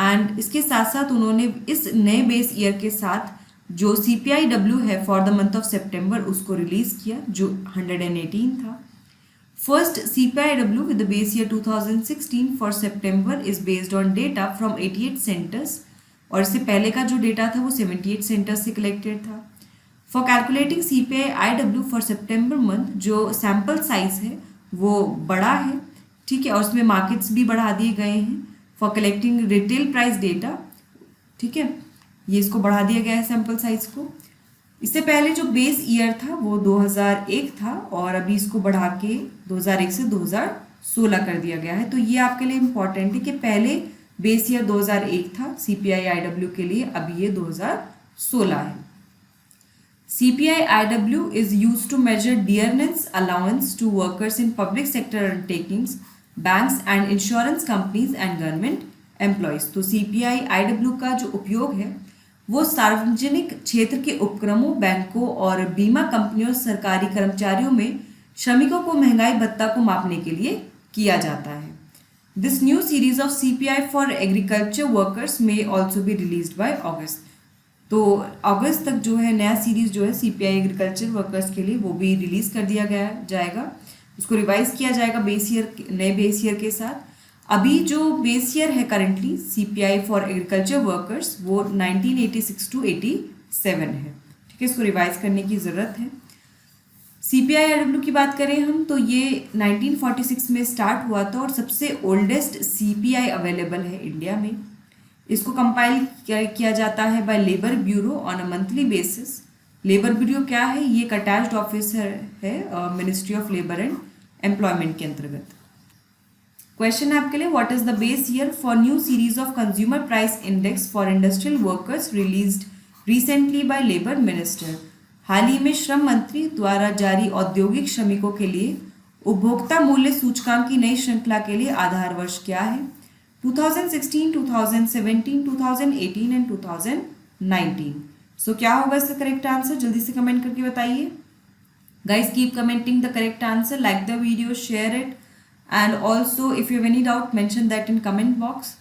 S1: एंड इसके साथ साथ उन्होंने इस नए बेस ईयर के साथ जो CPIW है फॉर द मंथ ऑफ सितंबर उसको रिलीज किया जो 118 था. First CPIW with the base year 2016 for September is based on data from 88 centers और इससे पहले का जो डेटा था वो 78 सेंटर्स से कलेक्टेड था. For calculating CPIW for September month जो सैम्पल साइज है वो बड़ा है, ठीक है, और उसमें मार्केट्स भी बढ़ा दिए गए हैं. For collecting retail price data, ठीक है, ये इसको बढ़ा दिया गया है सैम्पल साइज को. इससे पहले जो बेस ईयर था वो 2001 था और अभी इसको बढ़ा के 2001 से 2016 कर दिया गया है. तो ये आपके लिए इम्पॉर्टेंट है कि पहले बेस ईयर 2001 था CPIIW के लिए, अभी ये 2016 है. CPIIW is used to measure dearness allowance to workers in public sector undertakings, banks and insurance companies and government employees. तो CPIIW का जो उपयोग है वो सार्वजनिक क्षेत्र के उपक्रमों, बैंकों और बीमा कंपनियों, सरकारी कर्मचारियों में श्रमिकों को महंगाई भत्ता को मापने के लिए किया जाता है. This new series of CPI for agriculture workers में ऑल्सो बी रिलीज्ड बाय अगस्त. तो अगस्त तक जो है नया सीरीज जो है CPI एग्रीकल्चर वर्कर्स के लिए वो भी रिलीज कर दिया गया जाएगा. उसको रिवाइज किया जाएगा बेस ईयर, नए बेस ईयर के साथ. अभी जो बेस ईयर है currently CPI for agriculture workers वो 1986 to 87 है, ठीक है, इसको रिवाइज करने की ज़रूरत है. CPIIW की बात करें हम तो ये 1946 में स्टार्ट हुआ था और सबसे ओल्डेस्ट CPI अवेलेबल है इंडिया में. इसको कंपाइल किया जाता है by labour bureau on a monthly basis. Labour bureau क्या है? ये एक अटैच्ड ऑफिसर है ministry of labour and employment के अंतर्गत. क्वेश्चन है आपके लिए, what is the base year for new series of consumer price index for industrial workers released recently by labour minister. हाल ही में श्रम मंत्री द्वारा जारी औद्योगिक श्रमिकों के लिए उपभोक्ता मूल्य सूचकांक की नई श्रृंखला के लिए आधार वर्ष क्या है? 2016, 2017, 2018 एंड 2019. सो क्या होगा इसका करेक्ट आंसर? जल्दी से कमेंट करके बताइए. Guys keep commenting the correct answer, like the video, share it. And also if you have any doubt mention that in comment box.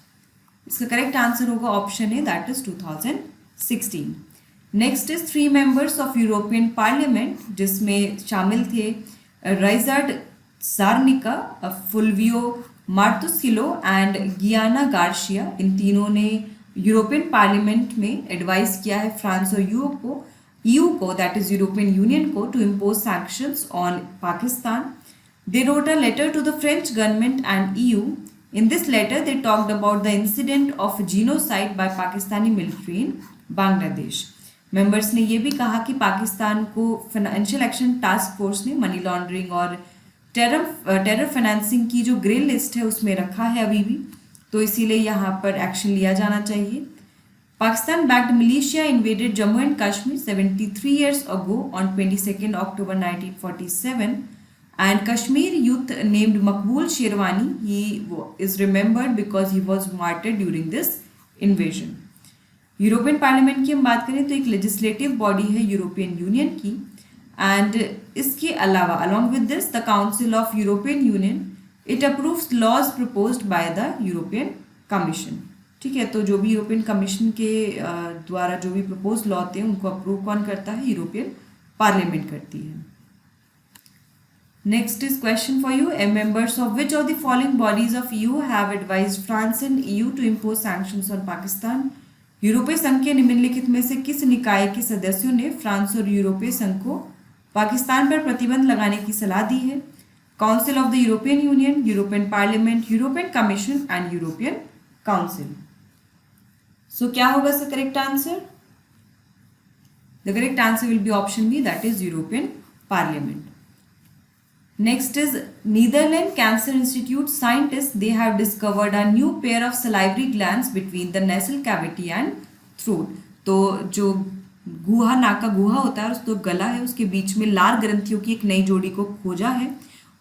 S1: इसका करेक्ट आंसर होगा option A, that is 2016. Next is 3 members of European parliament जिसमें शामिल थे राइजार्ड सार्निका, Fulvio मार्तुस्किलो and गियाना Garcia. इन तीनों ने European parliament में advice किया है फ्रांस और EU को दैट इज यूरोपियन यूनियन को to impose sanctions on Pakistan. They wrote a letter to the French government and EU. In this letter, they talked about the incident of genocide by Pakistani military in Bangladesh. Members ने ये भी कहा कि पाकिस्तान को financial action task force ने money laundering और terror financing की जो ग्रे लिस्ट है उसमें रखा है अभी भी, तो इसीलिए यहाँ पर एक्शन लिया जाना चाहिए. Pakistan backed militia invaded Jammu and Kashmir 73 years ago on 22nd October 1947. And Kashmir youth named Maqbool Sherwani, he is remembered because he was martyred during this invasion. European Parliament की हम बात करें तो एक legislative body है European Union की. And इसके अलावा along with this the Council of European Union it approves laws proposed by the European Commission. ठीक है, तो जो भी यूरोपियन कमीशन के द्वारा जो भी प्रपोज लॉ होते हैं उनको अप्रूव कौन करता है? यूरोपियन पार्लियामेंट करती है. Next is question for you. Members of which of the following bodies of EU have advised France and EU to impose sanctions on Pakistan? यूरोपीय संघ के निम्नलिखित में से किस निकाय के सदस्यों ने फ्रांस और यूरोपीय संघ को पाकिस्तान पर प्रतिबंध लगाने की सलाह दी है? Council of the European union, European parliament, European commission and European council. So क्या होगा इसका correct answer? The correct answer will be option B, that is European parliament. Next is Netherlands Cancer Institute scientists, they have discovered a new pair of salivary glands between the nasal cavity and throat. तो जो गुहा, नाक का गुहा होता है, तो गला है, उसके बीच में लार ग्रंथियों की एक नई जोड़ी को खोजा है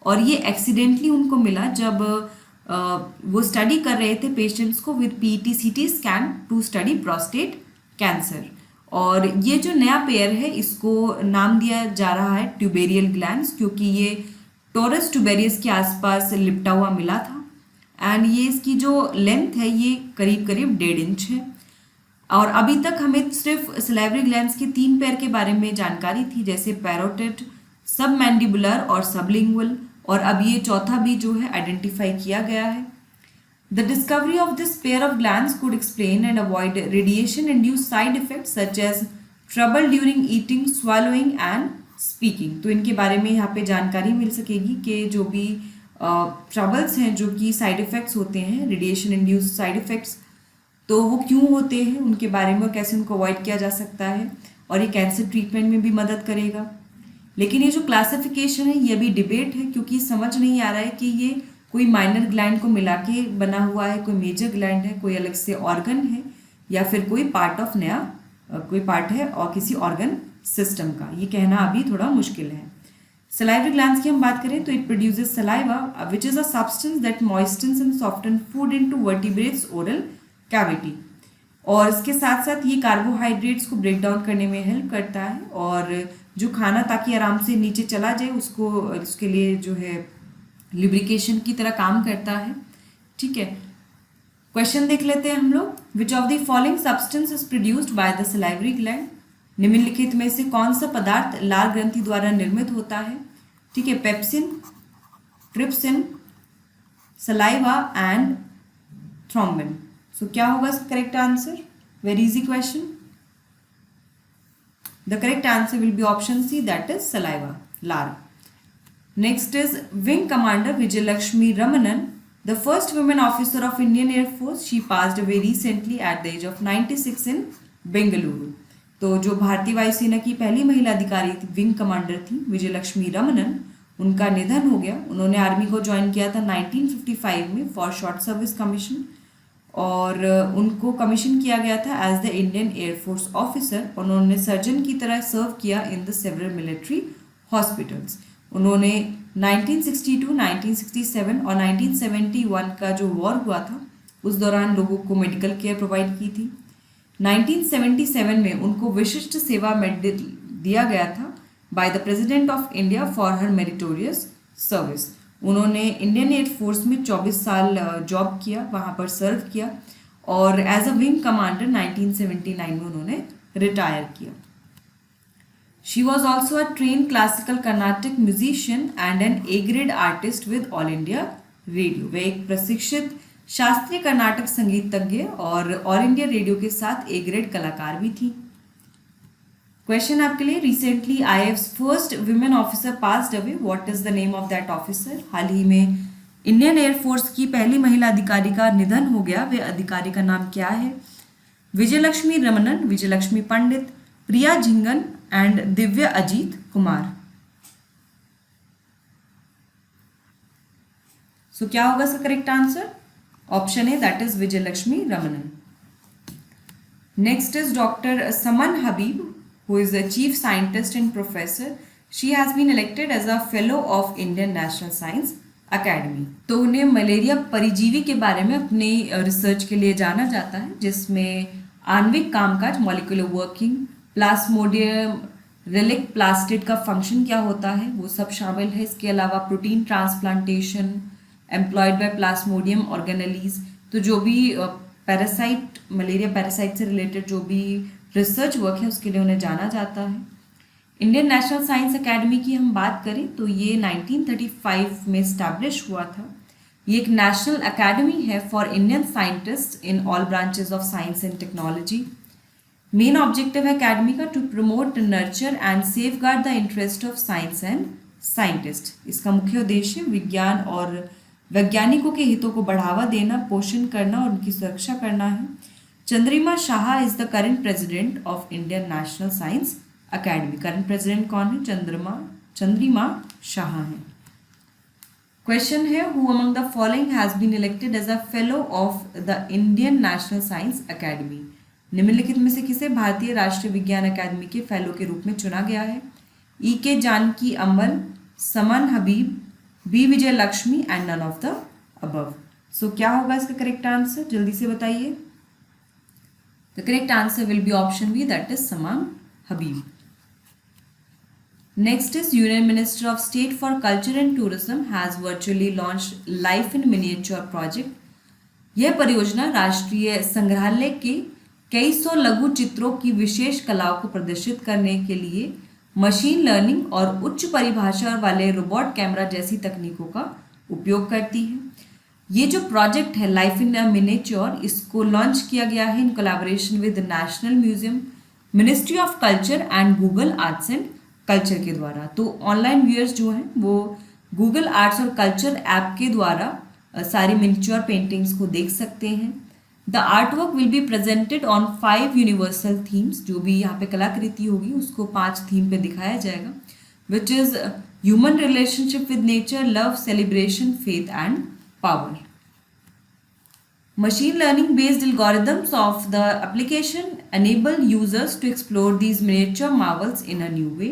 S1: और ये एक्सीडेंटली उनको मिला जब वो स्टडी कर रहे थे पेशेंट्स को with PET-CT scan to study prostate cancer. और ये जो नया पेयर है इसको नाम दिया जा रहा है ट्यूबेरियल ग्लैंड्स, क्योंकि ये टोरस ट्यूबेरियस के आसपास लिपटा हुआ मिला था. एंड ये इसकी जो लेंथ है ये करीब करीब 1.5 इंच है. और अभी तक हमें सिर्फ सलेवरी ग्लैंड्स के 3 पेयर के बारे में जानकारी थी, जैसे पैरोटिड, सब मैंडिबुलर और सबलिंगुअल, और अब ये चौथा भी जो है आइडेंटिफाई किया गया है। The discovery of this pair of glands could explain and avoid radiation-induced side effects such as trouble during eating, swallowing and speaking. तो इनके बारे में यहाँ पे जानकारी मिल सकेगी कि जो भी ट्रबल्स हैं, जो कि साइड इफ़ेक्ट्स होते हैं, रेडिएशन इंड्यूस्ड साइड इफ़ेक्ट्स, तो वो क्यों होते हैं उनके बारे में और कैसे उनको अवॉइड किया जा सकता है, और ये कैंसर ट्रीटमेंट में भी मदद करेगा। लेकिन ये जो क्लासिफिकेशन है ये भी डिबेट है, क्योंकि समझ नहीं आ रहा है कि ये कोई माइनर ग्लैंड को मिला के बना हुआ है, कोई मेजर ग्लैंड है, कोई अलग से ऑर्गन है, या फिर कोई पार्ट ऑफ नया कोई पार्ट है और किसी ऑर्गन सिस्टम का, ये कहना अभी थोड़ा मुश्किल है। सलाइवरी ग्लैंड्स की हम बात करें तो it produces saliva which is a substance that moistens and soften food into vertebrates oral cavity, और इसके साथ साथ ये कार्बोहाइड्रेट्स को ब्रेक डाउन करने में हेल्प करता है, और जो खाना ताकि आराम से नीचे चला जाए उसको उसके लिए जो है लिब्रिकेशन की तरह काम करता है। ठीक है, क्वेश्चन देख लेते हैं हम लोग। विच of the following substance is produced by the salivary gland, निम्नलिखित में से कौन सा पदार्थ लार ग्रंथि द्वारा निर्मित होता है। ठीक है, pepsin, trypsin, saliva and thrombin. So क्या होगा इसका correct answer? Very easy question. The correct answer will be option C, that is saliva, लार। Next is Wing Commander Vijayalakshmi Ramanan, the first woman officer of Indian Air Force. She passed away recently at the age of 96 in Bengaluru. तो जो भारतीय वायुसेना की पहली महिला अधिकारी थी, विंग कमांडर थी, विजयलक्ष्मी रमनन, उनका निधन हो गया। उन्होंने आर्मी को ज्वाइन किया था 1955 में फॉर शॉर्ट सर्विस कमीशन, और उनको कमीशन किया गया था as the Indian air force officer. उन्होंने सर्जन की तरह सर्व किया in the several military hospitals. उन्होंने 1962, 1967 और 1971 का जो वॉर हुआ था उस दौरान लोगों को मेडिकल केयर प्रोवाइड की थी। 1977 में उनको विशिष्ट सेवा मेडल दिया गया था by the president of India for her meritorious service. उन्होंने इंडियन एयर फोर्स में 24 साल जॉब किया, वहाँ पर सर्व किया, और एज अ विंग कमांडर 1979 में उन्होंने रिटायर किया। She was also a trained classical Carnatic musician and an A-grade artist with All India Radio. वे एक प्रशिक्षित शास्त्रीय कर्नाटक संगीतज्ञ और ऑल इंडिया रेडियो के साथ ए ग्रेड कलाकार भी थी। क्वेश्चन आपके लिए, recently IAF's first women officer passed away, what is the name of that officer. हाल ही में इंडियन एयरफोर्स की पहली महिला अधिकारी का निधन हो गया, वे अधिकारी का नाम क्या है। विजयलक्ष्मी रमनन, विजयलक्ष्मी पंडित, प्रिया झिंगन एंड दिव्या अजीत कुमार। सो क्या होगा इसका correct answer? Option A, that is Vijayalakshmi Ramanan. Next is doctor Saman Habib, who is the chief scientist and professor. She has been elected as a fellow of Indian National Science Academy. तो उन्हें मलेरिया परिजीवी के बारे में अपनी research के लिए जाना जाता है, जिसमें आणविक कामकाज, molecular working, Plasmodium relic plastid का फंक्शन क्या होता है, वो सब शामिल है। इसके अलावा protein transplantation employed by Plasmodium organelles. तो जो भी पैरासाइट, मलेरिया पैरासाइट से रिलेटेड जो भी रिसर्च वर्क है उसके लिए उन्हें जाना जाता है। इंडियन नेशनल साइंस अकेडमी की हम बात करें तो ये 1935 में स्टैब्लिश हुआ था। ये एक नेशनल अकेडमी है for Indian scientist in all branches of science and technology. Main objective है अकेडमी का to promote, nurture and safeguard the interest of science and scientist. इसका मुख्य उद्देश्य विज्ञान और वैज्ञानिकों के हितों को बढ़ावा देना, पोषण करना और उनकी सुरक्षा करना है। Chandrima Shah is the current president of Indian National Science Academy. Current president कौन है? चंद्रिमा शाह है। क्वेश्चन है, who among the following has been elected as a fellow of the Indian National Science Academy. निम्नलिखित में से किसे भारतीय राष्ट्रीय विज्ञान अकादमी के फेलो के रूप में चुना गया है। E.K. Janaki Ammal, Saman Habib, B Vijayalakshmi and none of the above. सो क्या होगा इसका करेक्ट आंसर? जल्दी से बताइए। The correct answer will be option B, that is Saman Habib. Next is union minister of state for culture and tourism has virtually launched life in miniature project. यह परियोजना राष्ट्रीय संग्रहालय के कई सौ लघु चित्रों की विशेष कलाओं को प्रदर्शित करने के लिए मशीन लर्निंग और उच्च परिभाषा वाले रोबोट कैमरा जैसी तकनीकों का उपयोग करती है। ये जो प्रोजेक्ट है लाइफ इन अ मिनिएचर, इसको लॉन्च किया गया है in collaboration with national museum, ministry of culture and Google arts and culture के द्वारा। तो ऑनलाइन व्यूअर्स जो हैं वो गूगल आर्ट्स और कल्चर ऐप के द्वारा सारी मिनिएचर पेंटिंग्स को देख सकते हैं। The art work will be presented on 5 universal themes, जो भी यहाँ पे कलाकृति होगी उसको 5 थीम पे दिखाया जाएगा, which is human relationship with nature, love, celebration, faith and power. Machine learning based algorithms of the application enable users to explore these miniature marvels in a new way.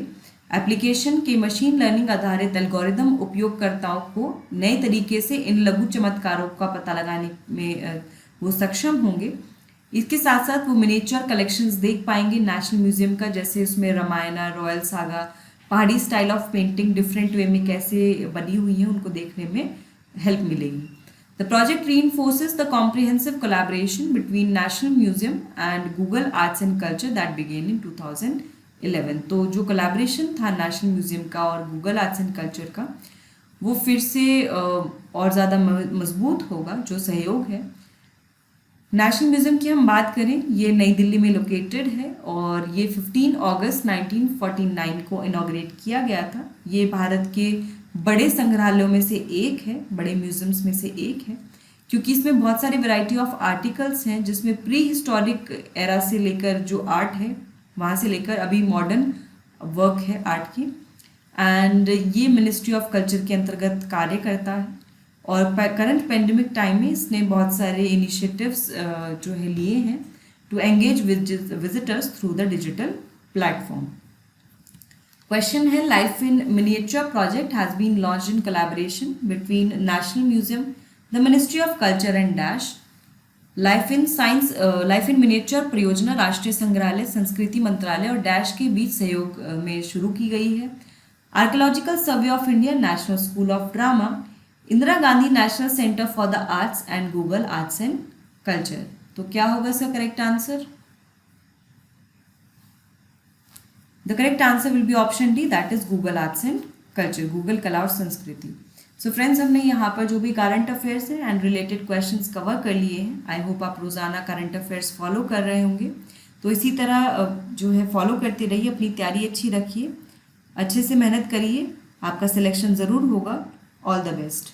S1: Application के machine learning आधारित algorithm उपयोगकर्ताओं को नए तरीके से इन लघु चमत्कारों का पता लगाने में वो सक्षम होंगे। इसके साथ साथ वो मिनिएचर कलेक्शंस देख पाएंगे नेशनल म्यूजियम का, जैसे उसमें रामायणा, रॉयल सागा, पहाड़ी style of painting different way में कैसे बनी हुई है उनको देखने में हेल्प मिलेगी। The project reinforces the comprehensive collaboration between National Museum and Google Arts and Culture that began in 2011। तो जो collaboration था नेशनल म्यूजियम का और गूगल आर्ट्स एंड कल्चर का, वो फिर से और ज़्यादा मजबूत होगा जो सहयोग है। नेशनल म्यूजियम की हम बात करें, ये नई दिल्ली में लोकेटेड है और ये 15 अगस्त 1949 को इनॉग्रेट किया गया था। ये भारत के बड़े संग्रहालयों में से एक है, बड़े म्यूजियम्स में से एक है, क्योंकि इसमें बहुत सारी वैरायटी ऑफ आर्टिकल्स हैं, जिसमें प्री हिस्टोरिक एरा से लेकर जो आर्ट है वहाँ से लेकर अभी मॉडर्न वर्क है आर्ट की। एंड ये मिनिस्ट्री ऑफ कल्चर के अंतर्गत कार्य करता है और करंट पेंडेमिक टाइम में इसने बहुत सारे इनिशिएटिव्स जो है लिए हैं to engage visitors through the digital platform. Question है, life in miniature project has been launched in collaboration between national museum, the ministry of culture and dash. Life in miniature परियोजना राष्ट्रीय संग्रहालय, संस्कृति मंत्रालय और डैश के बीच सहयोग में शुरू की गई है। Archaeological survey of India, national school of drama, Indira Gandhi national centre for the arts and Google arts and culture. तो क्या होगा इसका correct answer? The correct answer will be option D, that is Google Arts and Culture, Google कला और संस्कृति। So friends, हमने यहाँ पर जो भी करंट अफेयर्स हैं एंड रिलेटेड क्वेश्चंस कवर कर लिए हैं। आई होप आप रोज़ाना करंट अफेयर्स फॉलो कर रहे होंगे। तो इसी तरह जो है फॉलो करते रहिए, अपनी तैयारी अच्छी रखिए, अच्छे से मेहनत करिए, आपका सिलेक्शन ज़रूर होगा। All the best.